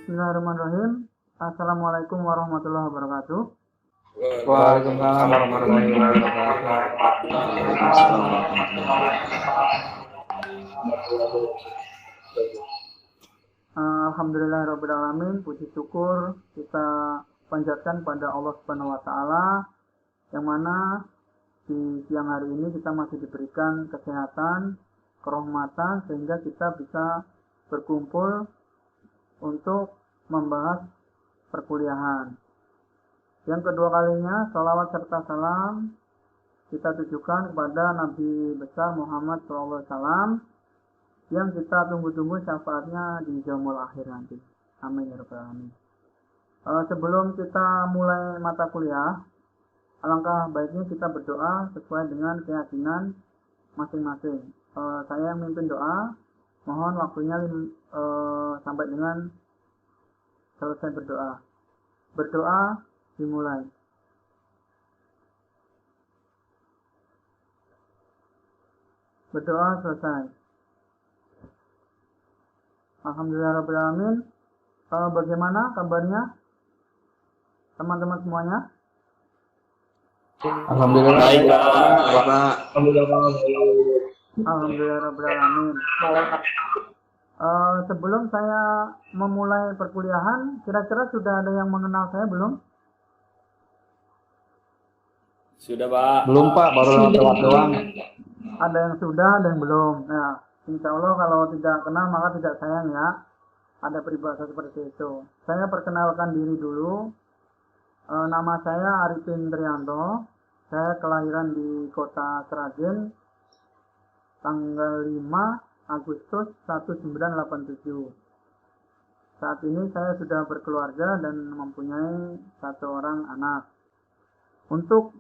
Bismillahirrahmanirrahim. Assalamualaikum warahmatullahi wabarakatuh. Waalaikumsalam warahmatullahi wabarakatuh. Alhamdulillahirabbil alamin. Puji syukur kita panjatkan pada Allah Subhanahu wa taala yang mana di siang hari ini kita masih diberikan kesehatan, kerahmatan sehingga kita bisa berkumpul untuk membahas perkuliahan. Yang kedua kalinya, salawat serta salam kita tujukan kepada Nabi besar Muhammad SAW yang kita tunggu-tunggu syafaatnya di yaumul akhir nanti. Amin ya rabbal alamin. Sebelum kita mulai mata kuliah, alangkah baiknya kita berdoa sesuai dengan keyakinan masing-masing. Saya yang mimpin doa, mohon waktunya sampai dengan selesai berdoa. Berdoa dimulai. Berdoa selesai. Alhamdulillahirabbil alamin. Bagaimana kabarnya teman-teman semuanya? Alhamdulillah baik, Pak. Alhamdulillahirabbil alamin. Sebelum saya memulai perkuliahan, kira-kira sudah ada yang mengenal saya belum? Sudah, Pak. Belum, Pak. Baru lewat doang. Ada yang sudah, ada yang belum. Nah, insya Allah kalau tidak kenal maka tidak sayang ya. Ada peribahasa seperti itu. Saya perkenalkan diri dulu. Nama saya Arifin Trianto. Saya kelahiran di kota Sragen tanggal 5 Agustus 1987. Saat ini saya sudah berkeluarga dan mempunyai 1 orang anak. Untuk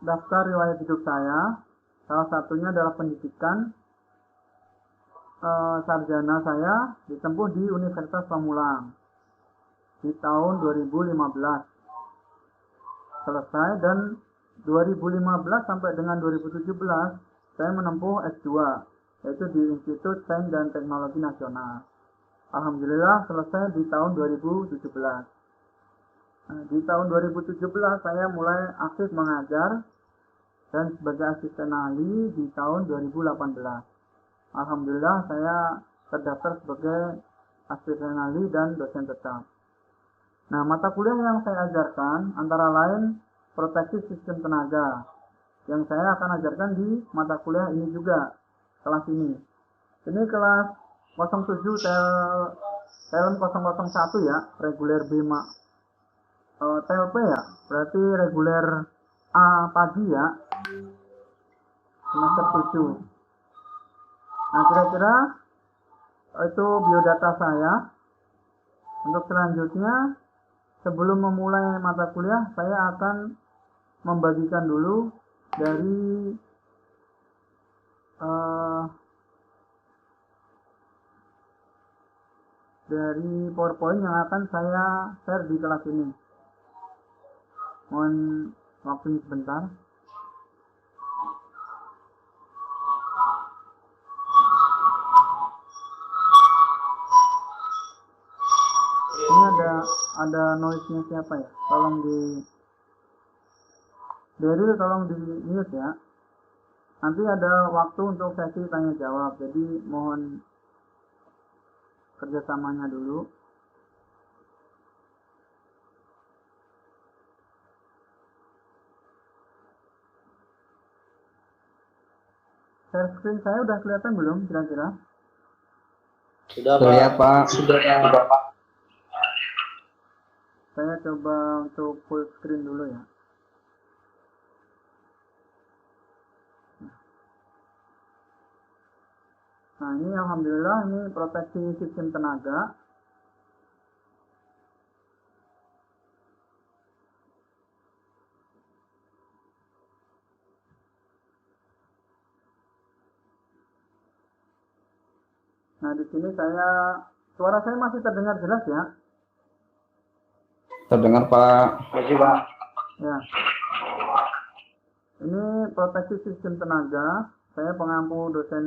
daftar riwayat hidup saya, salah satunya adalah pendidikan. Sarjana saya ditempuh di Universitas Pamulang di tahun 2015 selesai, dan 2015 sampai dengan 2017 saya menempuh S2 yaitu di Institut Sains dan Teknologi Nasional. Alhamdulillah selesai di tahun 2017. Di tahun 2017 saya mulai aktif mengajar dan sebagai asisten ahli di tahun 2018. Alhamdulillah saya terdaftar sebagai asisten ahli dan dosen tetap. Nah, mata kuliah yang saya ajarkan antara lain proteksi sistem tenaga, yang saya akan ajarkan di mata kuliah ini juga, kelas ini. Ini kelas 07 TLM 001 ya, reguler B TLP ya, berarti reguler A pagi ya, semester 7. Nah, kira-kira itu biodata saya. Untuk selanjutnya, sebelum memulai mata kuliah, saya akan membagikan dulu dari PowerPoint yang akan saya share di kelas ini. Mohon waktunya sebentar. Ini ada noise-nya siapa ya? Tolong tolong di mute ya. Nanti ada waktu untuk sesi tanya jawab. Jadi mohon kerjasamanya dulu. Share screen saya udah kelihatan belum kira-kira? Sudah, Pak. Sudah, Pak. Saya coba untuk full screen dulu ya. Nah, ini alhamdulillah ini proteksi sistem tenaga. Nah, di sini suara saya masih terdengar jelas ya? Terdengar, Pak. Masih, Pak. Ya. Ini proteksi sistem tenaga. Saya pengampu dosen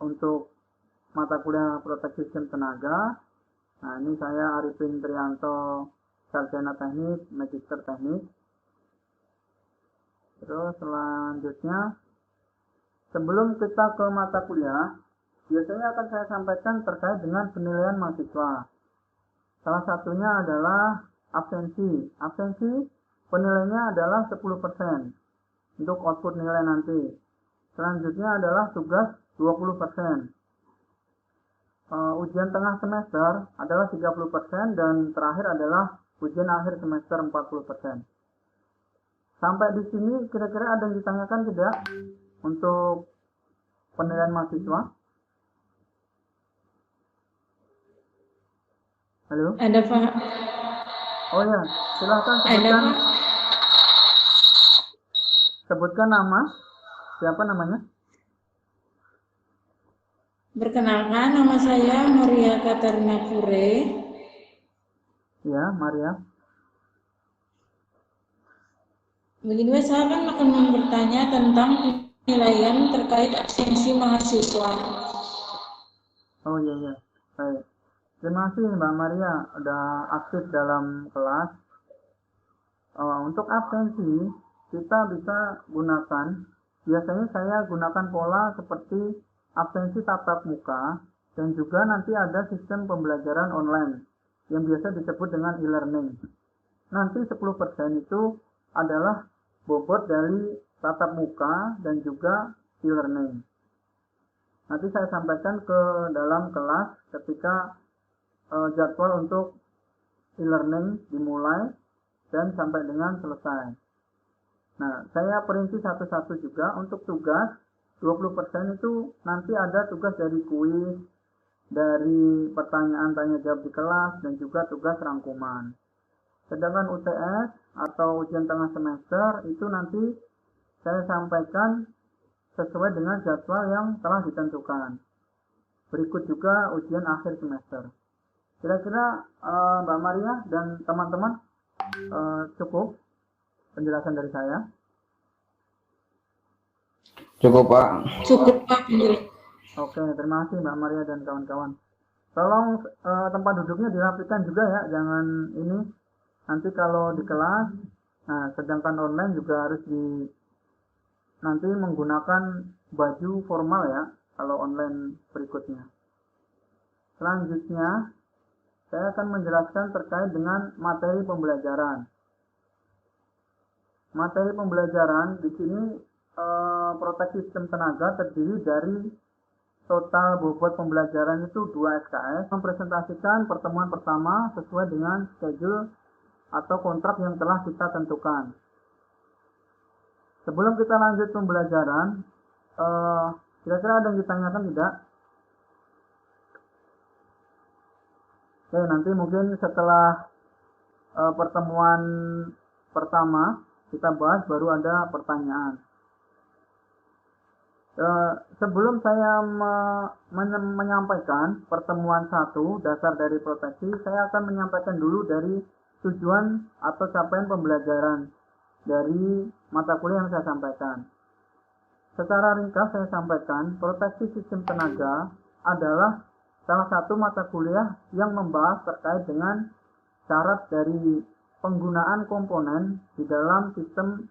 untuk mata kuliah proteksi sistem tenaga. Nah, ini saya Arifin Trianto, sarjana teknik, magister teknik. Terus selanjutnya, sebelum kita ke mata kuliah, biasanya akan saya sampaikan terkait dengan penilaian mahasiswa. Salah satunya adalah absensi. Absensi penilaiannya adalah 10% untuk output nilai nanti. Selanjutnya adalah tugas 20%. Ujian tengah semester adalah 30% dan terakhir adalah ujian akhir semester 40%. Sampai di sini kira-kira ada yang ditanyakan tidak untuk penilaian mahasiswa? Halo? Ada Pak. Oh ya, silahkan sebutkan nama. Siapa namanya? Perkenalkan, nama saya Maria Katarina Pure. Ya, Maria. Begini, saya akan bertanya tentang penilaian terkait absensi mahasiswa. Oh iya. Baik. Terima kasih Mbak Maria udah aktif dalam kelas. Untuk absensi kita bisa gunakan, biasanya saya gunakan pola seperti absensi tatap muka dan juga nanti ada sistem pembelajaran online yang biasa disebut dengan e-learning. Nanti 10% itu adalah bobot dari tatap muka dan juga e-learning. Nanti saya sampaikan ke dalam kelas ketika jadwal untuk e-learning dimulai dan sampai dengan selesai. Nah, saya perinci satu-satu juga. Untuk tugas 20% itu nanti ada tugas dari kuis, dari pertanyaan tanya jawab di kelas, dan juga tugas rangkuman. Sedangkan UTS atau ujian tengah semester itu nanti saya sampaikan sesuai dengan jadwal yang telah ditentukan. Berikut juga ujian akhir semester. Kira-kira Mbak Maria dan teman-teman cukup penjelasan dari saya? Cukup, Pak. Cukup Pak. Oke, terima kasih Mbak Maria dan kawan-kawan. Tolong tempat duduknya dirapikan juga ya, jangan ini nanti kalau di kelas. Nah, sedangkan online juga harus nanti menggunakan baju formal ya, kalau online berikutnya. Selanjutnya, saya akan menjelaskan terkait dengan materi pembelajaran. Materi pembelajaran di sini proteksi sistem tenaga terdiri dari total bobot pembelajaran itu 2 SKS, mempresentasikan pertemuan pertama sesuai dengan schedule atau kontrak yang telah kita tentukan. Sebelum kita lanjut pembelajaran, kira-kira ada yang ditanyakan tidak? Oke, nanti mungkin setelah pertemuan pertama kita bahas baru ada pertanyaan. Sebelum saya menyampaikan pertemuan 1 dasar dari proteksi, saya akan menyampaikan dulu dari tujuan atau capaian pembelajaran dari mata kuliah yang saya sampaikan. Secara ringkas saya sampaikan, proteksi sistem tenaga adalah salah satu mata kuliah yang membahas terkait dengan syarat dari penggunaan komponen di dalam sistem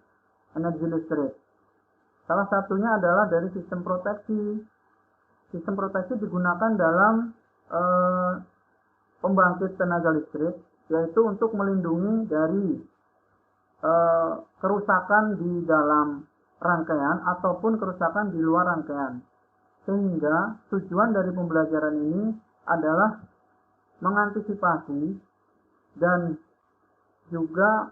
energi listrik. Salah satunya adalah dari sistem proteksi. Sistem proteksi digunakan dalam pembangkit tenaga listrik, yaitu untuk melindungi dari kerusakan di dalam rangkaian ataupun kerusakan di luar rangkaian. Sehingga tujuan dari pembelajaran ini adalah mengantisipasi dan juga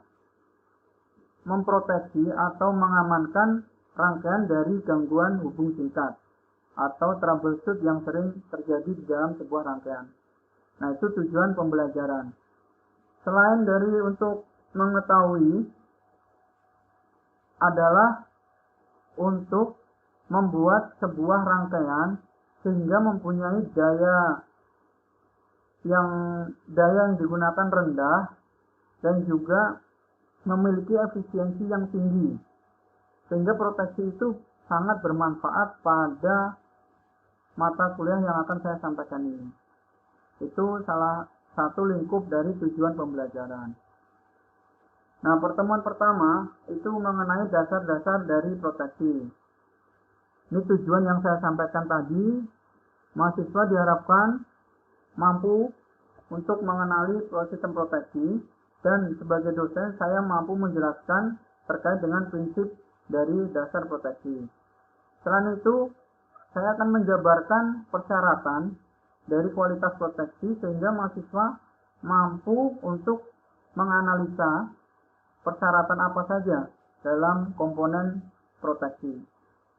memproteksi atau mengamankan rangkaian dari gangguan hubung singkat atau troubleshoot yang sering terjadi di dalam sebuah rangkaian. Nah, itu tujuan pembelajaran. Selain dari untuk mengetahui, adalah untuk membuat sebuah rangkaian sehingga mempunyai daya yang digunakan rendah dan juga memiliki efisiensi yang tinggi, sehingga proteksi itu sangat bermanfaat pada mata kuliah yang akan saya sampaikan ini. Itu salah satu lingkup dari tujuan pembelajaran. Nah, pertemuan pertama itu mengenai dasar-dasar dari proteksi. Ini tujuan yang saya sampaikan tadi, mahasiswa diharapkan mampu untuk mengenali sistem proteksi, dan sebagai dosen saya mampu menjelaskan terkait dengan prinsip dari dasar proteksi. Selain itu, saya akan menjabarkan persyaratan dari kualitas proteksi sehingga mahasiswa mampu untuk menganalisa persyaratan apa saja dalam komponen proteksi.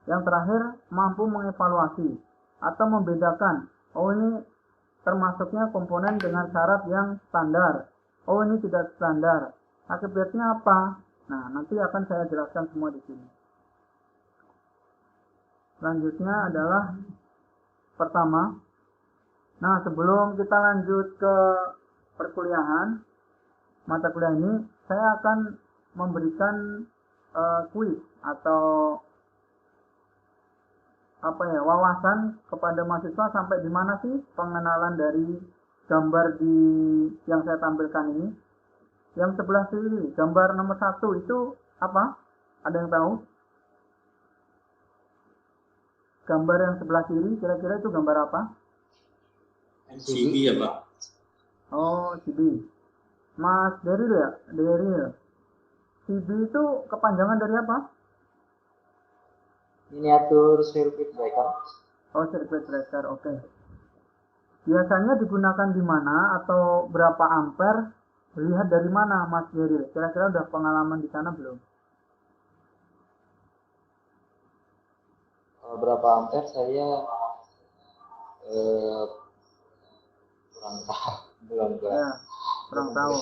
Yang terakhir, mampu mengevaluasi atau membedakan, oh ini termasuknya komponen dengan syarat yang standar, oh ini tidak standar, akibatnya apa? Nah, nanti akan saya jelaskan semua di sini. Selanjutnya adalah pertama. Nah, sebelum kita lanjut ke perkuliahan, mata kuliah ini, saya akan memberikan kuis atau wawasan kepada mahasiswa sampai di mana sih pengenalan dari gambar yang saya tampilkan ini. Yang sebelah kiri, gambar nomor 1 itu apa? Ada yang tahu? Gambar yang sebelah kiri, kira-kira itu gambar apa? CB ya Pak? Oh, CB. Mas Deril ya? Deril. CB itu kepanjangan dari apa? Miniatur circuit breaker. Oh, circuit breaker, oke. Biasanya digunakan di mana atau berapa ampere? Lihat dari mana, Mas Deril? Kira-kira udah pengalaman di sana belum? Berapa ampere saya kurang tahu. Ya, kurang tahu.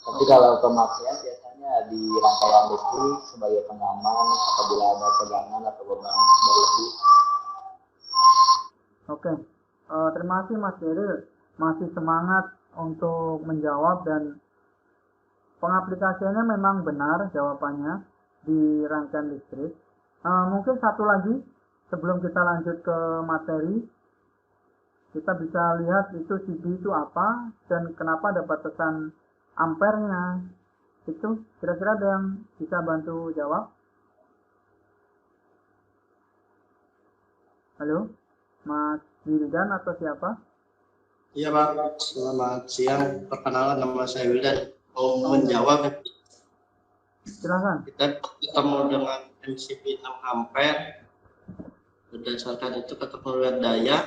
Tapi kalau pemakaian biasanya di rangkaian listrik sebagai pengaman apabila ada tegangan atau beban berlebih. Oke, terima kasih Mas Deril. Masih semangat untuk menjawab dan pengaplikasiannya memang benar jawabannya di rangkaian listrik. Mungkin satu lagi sebelum kita lanjut ke materi, kita bisa lihat itu CB itu apa dan kenapa ada batasan ampernya. Itu kira-kira ada yang bisa bantu jawab? Halo, Mas Wildan atau siapa? Iya Pak, selamat siang. Perkenalan, nama saya Wildan. Mau menjawab, Silakan. kita ketemu dengan MCB 6 ampere. Berdasarkan itu ketemu dengan daya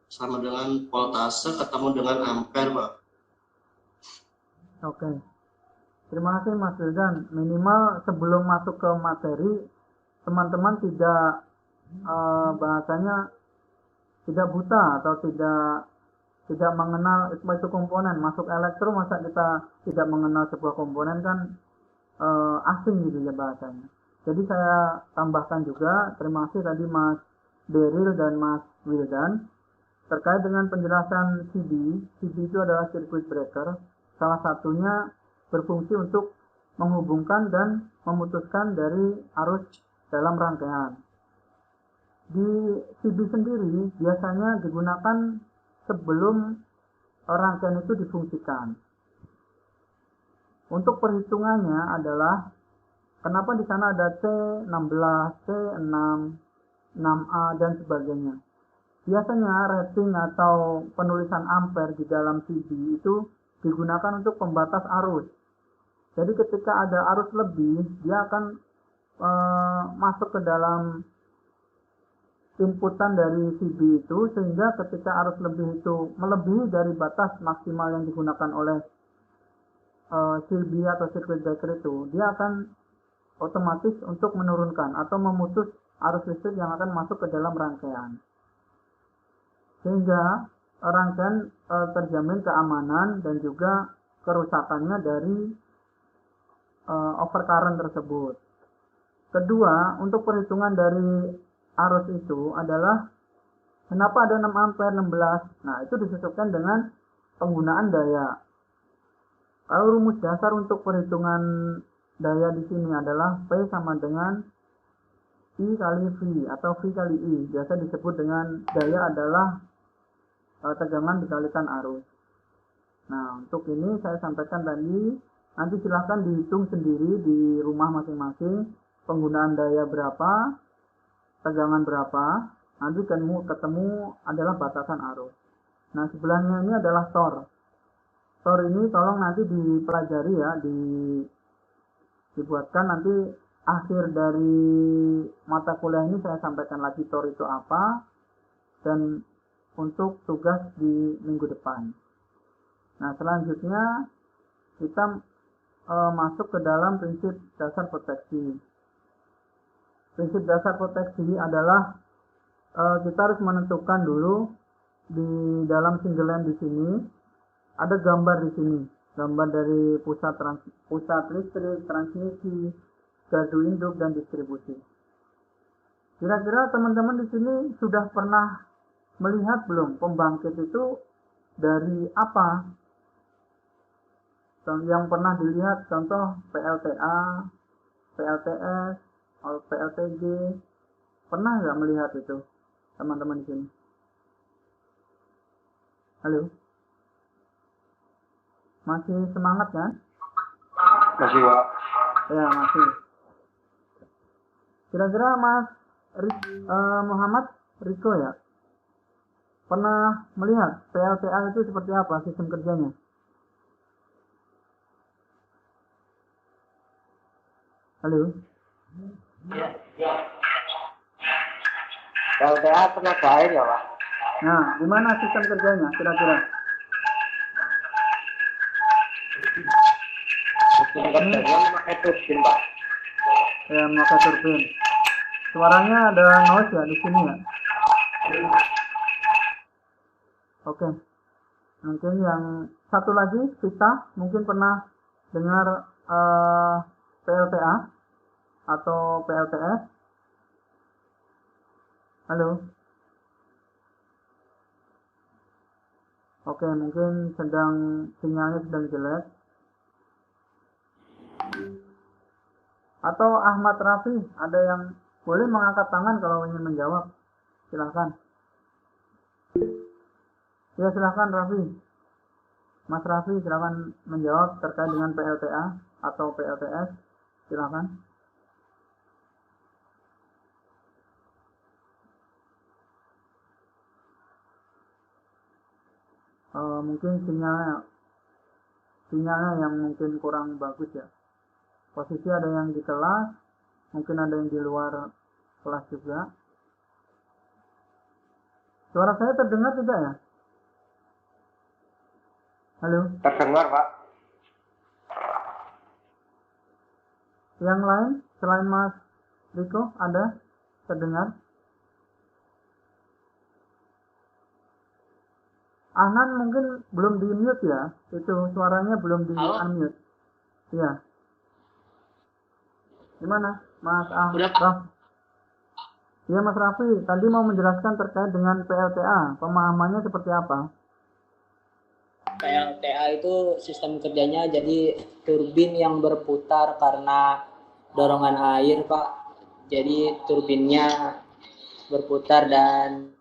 sama dengan voltase ketemu dengan ampere Pak. Oke. Terima kasih Mas Wildan. Minimal sebelum masuk ke materi, teman-teman tidak bahasanya tidak buta atau tidak mengenal itu komponen. Masuk elektro masa kita tidak mengenal sebuah komponen kan asing gitu ya bahasanya. Jadi saya tambahkan juga, terima kasih tadi Mas Deril dan Mas Wildan terkait dengan penjelasan CB. CB itu adalah circuit breaker. Salah satunya berfungsi untuk menghubungkan dan memutuskan dari arus dalam rangkaian. Di CB sendiri biasanya digunakan sebelum rangkaian itu difungsikan. Untuk perhitungannya adalah kenapa di sana ada C16, C6, 6A dan sebagainya. Biasanya rating atau penulisan ampere di dalam CB itu digunakan untuk pembatas arus. Jadi ketika ada arus lebih, dia akan masuk ke dalam inputan dari CB itu, sehingga ketika arus lebih itu melebihi dari batas maksimal yang digunakan oleh CB atau circuit breaker itu, dia akan otomatis untuk menurunkan atau memutus arus listrik yang akan masuk ke dalam rangkaian, sehingga rangkaian terjamin keamanan dan juga kerusakannya dari overcurrent tersebut. Kedua, untuk perhitungan dari arus itu adalah kenapa ada 6 ampere 16. Nah, itu disesuaikan dengan penggunaan daya. Kalau rumus dasar untuk perhitungan daya di sini adalah P sama dengan I kali V atau V kali I. Biasa disebut dengan daya adalah tegangan dikalikan arus. Nah, untuk ini saya sampaikan tadi, nanti silahkan dihitung sendiri di rumah masing-masing, penggunaan daya berapa, tegangan berapa, nanti ketemu adalah batasan arus. Nah, sebelahnya ini adalah tor. Tor ini tolong nanti dipelajari ya, dibuatkan nanti akhir dari mata kuliah ini saya sampaikan lagi tor itu apa, dan untuk tugas di minggu depan. Nah, selanjutnya kita masuk ke dalam prinsip dasar proteksi. Prinsip dasar proteksi adalah kita harus menentukan dulu di dalam single line di sini ada gambar di sini, gambar dari pusat listrik, transmisi, gardu induk dan distribusi. Kira-kira teman-teman di sini sudah pernah melihat belum pembangkit itu dari apa? Yang pernah dilihat contoh PLTA, PLTS, atau PLTG, pernah nggak melihat itu teman-teman di sini? Halo, masih semangat kan? Masih, Pak. Ya, masih. Kira-kira Mas Muhammad Riko ya, pernah melihat PLTA itu seperti apa sistem kerjanya? Halo? LTA tenaga air ya, Pak? Nah, gimana sistem kerjanya kira-kira? Sistem kerjanya memakai turbin, Pak. Ya, memakai turbin. Suaranya ada noise ya di sini ya? Oke. Mungkin yang satu lagi, kita mungkin pernah dengar PLTA atau PLTS. Halo. Oke, mungkin sinyalnya sedang jelek. Atau Ahmad Rafi, ada yang boleh mengangkat tangan kalau ingin menjawab. Silahkan. Ya, silahkan Rafi. Mas Rafi, silahkan menjawab terkait dengan PLTA atau PLTS. Silahkan. Mungkin sinyalnya yang mungkin kurang bagus ya. Posisi ada yang di kelas, mungkin ada yang di luar kelas juga. Suara saya terdengar tidak ya? Halo? Terdengar, Pak. Yang lain selain Mas Riko ada terdengar? Anan mungkin belum di mute ya, itu suaranya belum di unmute. Iya. Gimana, Mas Raf? Iya, Mas Rafi, tadi mau menjelaskan terkait dengan PLTA, pemahamannya seperti apa? PLTA itu sistem kerjanya jadi turbin yang berputar karena dorongan air, Pak. Jadi turbinnya berputar dan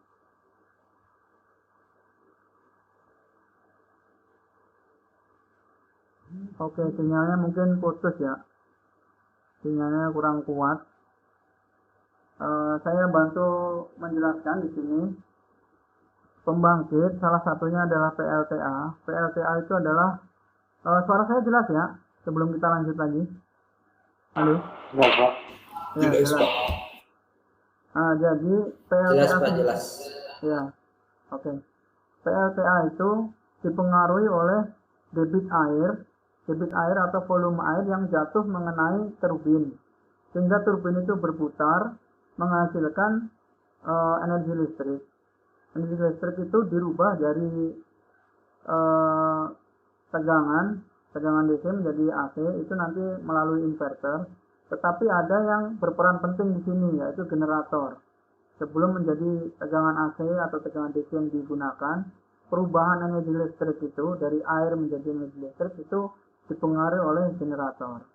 Oke, sinyalnya mungkin putus ya. Sinyalnya kurang kuat. Saya bantu menjelaskan di sini. Pembangkit salah satunya adalah PLTA. PLTA itu adalah suara saya jelas ya sebelum kita lanjut lagi. Halo? Jelas, Pak. Ya, jelas. Jadi PLTA jelas, Pak, jelas. Ya. Oke. PLTA itu dipengaruhi oleh debit air atau volume air yang jatuh mengenai turbin. Sehingga turbin itu berputar menghasilkan energi listrik. Energi listrik itu dirubah dari tegangan DC menjadi AC, itu nanti melalui inverter. Tetapi ada yang berperan penting di sini, yaitu generator. Sebelum menjadi tegangan AC atau tegangan DC yang digunakan, perubahan energi listrik itu dari air menjadi energi listrik itu dipengaruhi oleh generator.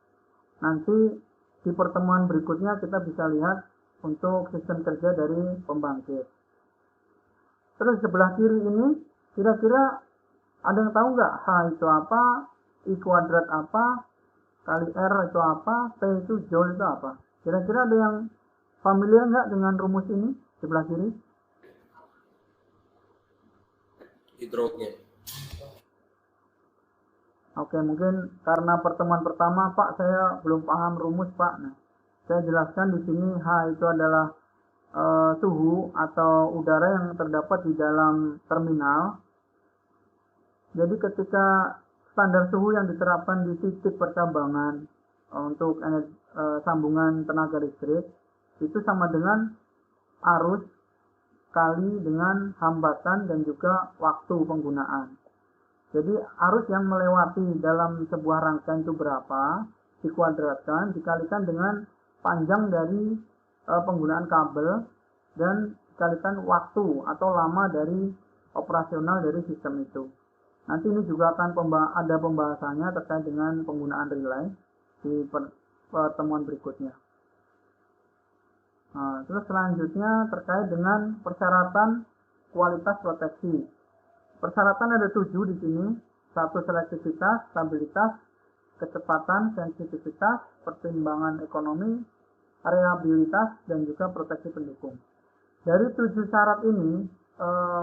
Nanti di pertemuan berikutnya kita bisa lihat untuk sistem kerja dari pembangkit. Terus sebelah kiri ini kira-kira Ada yang tahu nggak H itu apa, I kuadrat apa, kali R itu apa, P itu Joule itu apa? Kira-kira ada yang familiar nggak dengan rumus ini sebelah kiri? Hidrogen. Oke, mungkin karena pertemuan pertama Pak saya belum paham rumus Pak. Nah, saya jelaskan di sini H itu adalah suhu atau udara yang terdapat di dalam terminal. Jadi ketika standar suhu yang diterapkan di titik percabangan untuk sambungan tenaga listrik itu sama dengan arus kali dengan hambatan dan juga waktu penggunaan. Jadi arus yang melewati dalam sebuah rangkaian itu berapa, dikuadratkan, dikalikan dengan panjang dari penggunaan kabel dan dikalikan waktu atau lama dari operasional dari sistem itu. Nanti ini juga akan ada pembahasannya terkait dengan penggunaan relay di pertemuan berikutnya. Nah, terus selanjutnya terkait dengan persyaratan kualitas proteksi. Persyaratan ada 7 di sini. 1 selektivitas, stabilitas, kecepatan, sensitivitas, pertimbangan ekonomi, variabilitas, dan juga proteksi pendukung. Dari 7 syarat ini,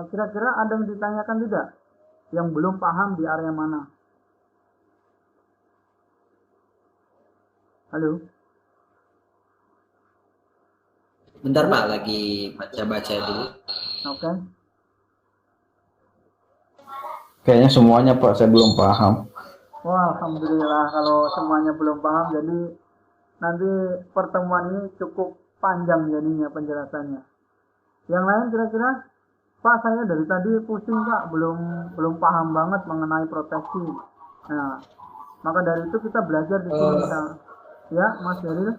kira-kira ada yang ditanyakan tidak? Yang belum paham di area mana? Halo? Bentar Pak, lagi baca-baca dulu. Oke. Kayaknya semuanya Pak, saya belum paham. Wah, alhamdulillah kalau semuanya belum paham, jadi nanti pertemuan ini cukup panjang jadinya penjelasannya. Yang lain kira-kira, Pak saya dari tadi pusing Pak, belum paham banget mengenai proteksi. Nah, maka dari itu kita belajar di sini. Ya, Mas Daril.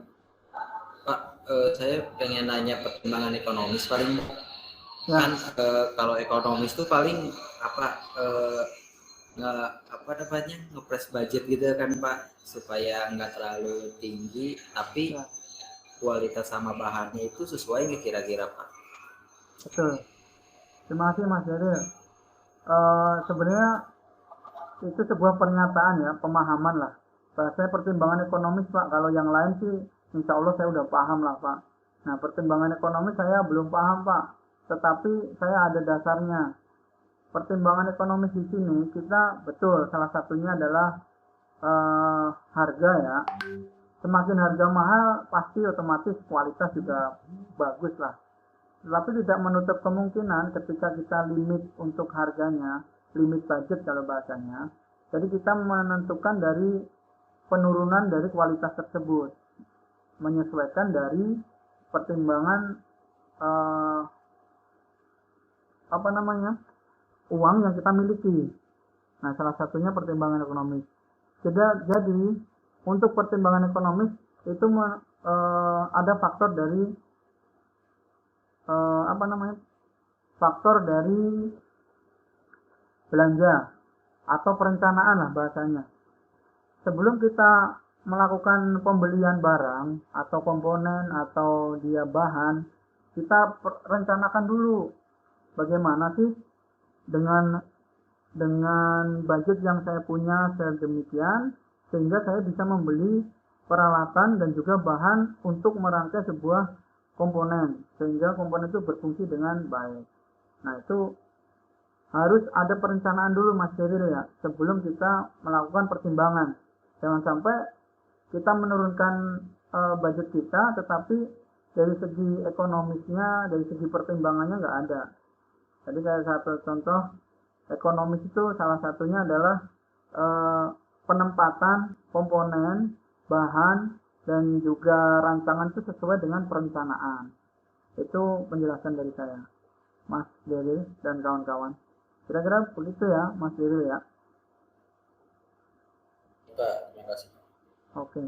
Pak, saya pengen nanya pertimbangan ekonomis paling. Ya. Kan kalau ekonomis tuh paling ngepres budget gitu kan Pak, supaya nggak terlalu tinggi tapi Ya. kualitas sama bahannya itu sesuai nggak kira-kira Pak? Betul. Terima kasih Mas Daril. Sebenarnya itu sebuah pernyataan ya, pemahaman lah. Saya pertimbangan ekonomis Pak, kalau yang lain sih insya Allah saya udah paham lah Pak. Nah, pertimbangan ekonomis saya belum paham Pak, tetapi saya ada dasarnya. Pertimbangan ekonomis di sini kita betul salah satunya adalah harga ya. Semakin harga mahal pasti otomatis kualitas juga bagus lah. Tetapi tidak menutup kemungkinan ketika kita limit untuk harganya, limit budget kalau bahasanya. Jadi kita menentukan dari penurunan dari kualitas tersebut, menyesuaikan dari pertimbangan uang yang kita miliki. Nah, salah satunya pertimbangan ekonomis. Jadi untuk pertimbangan ekonomis itu ada faktor dari faktor dari belanja atau perencanaan lah bahasanya. Sebelum kita melakukan pembelian barang atau komponen atau dia bahan, kita rencanakan dulu bagaimana sih dengan budget yang saya punya sedemikian sehingga saya bisa membeli peralatan dan juga bahan untuk merangkai sebuah komponen sehingga komponen itu berfungsi dengan baik. Nah, itu harus ada perencanaan dulu Mas Jeril ya, sebelum kita melakukan pertimbangan. Jangan sampai kita menurunkan budget kita, tetapi dari segi ekonomisnya, dari segi pertimbangannya nggak ada. Jadi kayak satu contoh ekonomis itu salah satunya adalah penempatan komponen, bahan, dan juga rancangan itu sesuai dengan perencanaan. Itu penjelasan dari saya, Mas Jeril dan kawan-kawan. Kira-kira begitu ya, Mas Jeril ya. Terima kasih. Oke.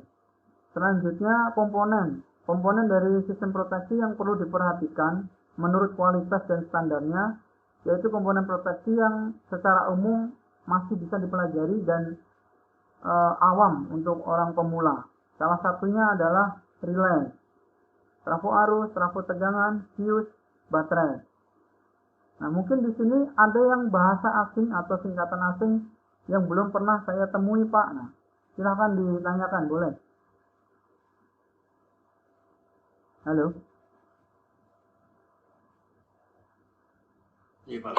Selanjutnya komponen. Komponen dari sistem proteksi yang perlu diperhatikan menurut kualitas dan standarnya, yaitu komponen proteksi yang secara umum masih bisa dipelajari dan awam untuk orang pemula. Salah satunya adalah relay, trafo arus, trafo tegangan, fuse, baterai. Nah, mungkin di sini ada yang bahasa asing atau singkatan asing yang belum pernah saya temui, Pak. Nah, silahkan ditanyakan, boleh. Halo. Iya, Pak.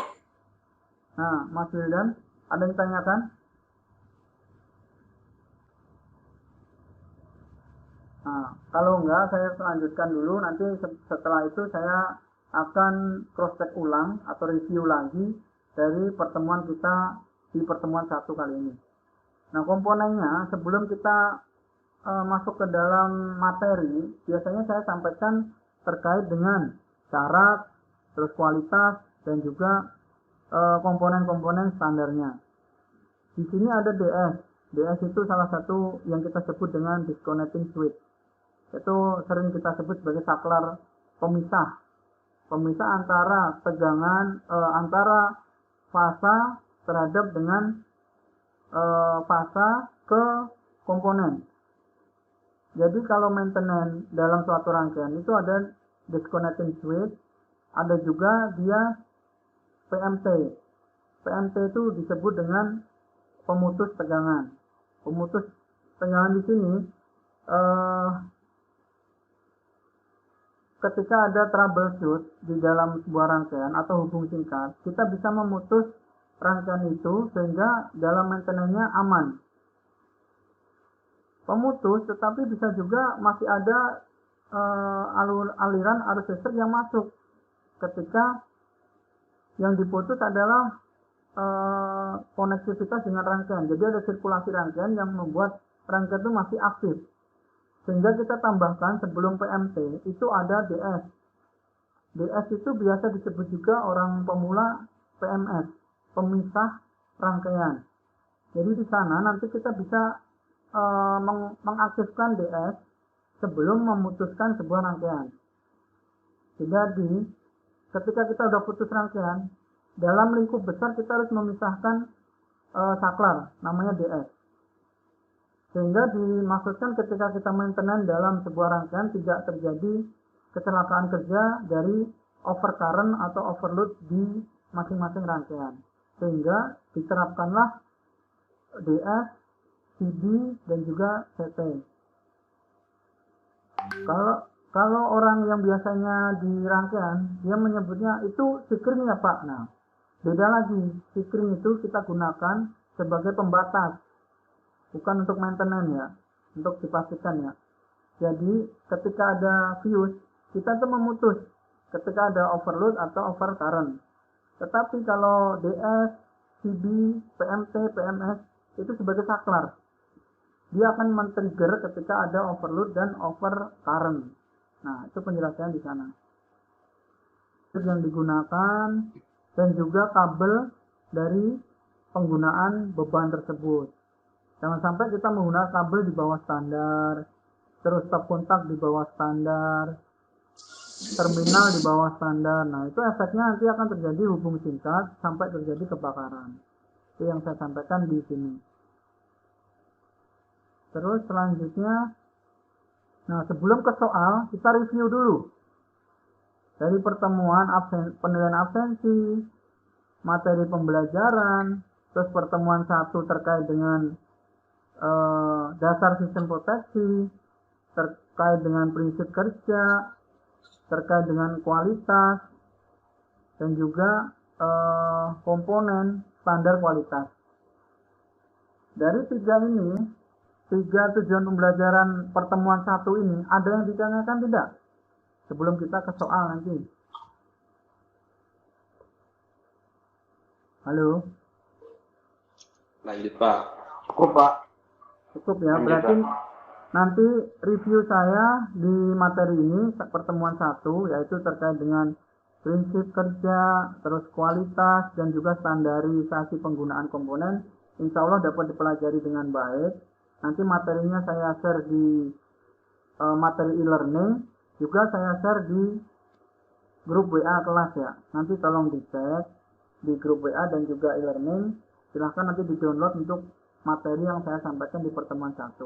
Nah, Mas Wildan, ada yang ditanyakan? Nah, kalau enggak, saya lanjutkan dulu. Nanti setelah itu saya akan cross check ulang atau review lagi dari pertemuan kita di pertemuan 1 kali ini. Nah, komponennya sebelum kita masuk ke dalam materi, biasanya saya sampaikan terkait dengan syarat, terus kualitas, dan juga komponen-komponen standarnya. Di sini ada DS. DS itu salah satu yang kita sebut dengan disconnecting switch. Itu sering kita sebut sebagai saklar pemisah. Pemisah antara tegangan antara fasa terhadap dengan fasa ke komponen. Jadi kalau maintenance dalam suatu rangkaian itu ada disconnecting switch, ada juga dia PMT. PMT itu disebut dengan pemutus tegangan. Pemutus tegangan di sini ketika ada troubleshoot di dalam sebuah rangkaian atau hubung singkat, kita bisa memutus rangkaian itu sehingga dalam maintenance-nya aman. Pemutus, tetapi bisa juga masih ada aliran arus listrik yang masuk ketika yang diputus adalah konektivitas dengan rangkaian. Jadi ada sirkulasi rangkaian yang membuat rangkaian itu masih aktif. Sehingga kita tambahkan sebelum PMT itu ada DS. DS itu biasa disebut juga orang pemula PMS, pemisah rangkaian. Jadi di sana nanti kita bisa mengaktifkan DS sebelum memutuskan sebuah rangkaian. Jadi ketika kita sudah putus rangkaian, dalam lingkup besar kita harus memisahkan saklar, namanya DS. Sehingga dimaksudkan ketika kita maintenance dalam sebuah rangkaian tidak terjadi kecelakaan kerja dari overcurrent atau overload di masing-masing rangkaian. Sehingga diterapkanlah DS, CD, dan juga CT. Kalau orang yang biasanya di rangkaian, dia menyebutnya itu sikring ya Pak. Nah, beda lagi. Sikring itu kita gunakan sebagai pembatas, bukan untuk maintenance ya, untuk dipastikan ya. Jadi ketika ada fuse, kita tuh memutus ketika ada overload atau overcurrent. Tetapi kalau DS, CB, PMT, PMS itu sebagai saklar. Dia akan men-trigger ketika ada overload dan overcurrent. Nah, itu penjelasannya di sana. Yang digunakan dan juga kabel dari penggunaan beban tersebut. Jangan sampai kita menggunakan kabel di bawah standar, terus stop kontak di bawah standar, terminal di bawah standar. Nah, itu efeknya nanti akan terjadi hubung singkat sampai terjadi kebakaran. Itu yang saya sampaikan di sini. Terus selanjutnya, nah sebelum ke soal, kita review dulu. Dari pertemuan penilaian absensi, materi pembelajaran, terus pertemuan 1 terkait dengan dasar sistem proteksi, terkait dengan prinsip kerja, terkait dengan kualitas, dan juga komponen standar kualitas. Dari 3 tujuan pembelajaran pertemuan 1 ini, ada yang ditanyakan tidak? Sebelum kita ke soal nanti. Halo? Lanjut Pak. Cukup Pak. Cukup ya, Lanjut, berarti Pak. nanti review saya di materi ini, pertemuan 1, yaitu terkait dengan prinsip kerja, terus kualitas, dan juga standarisasi penggunaan komponen, insya Allah dapat dipelajari dengan baik. Nanti materinya saya share di materi e-learning, juga saya share di grup WA kelas ya. Nanti tolong dicek di grup WA dan juga e-learning. Silahkan nanti di-download untuk materi yang saya sampaikan di pertemuan 1.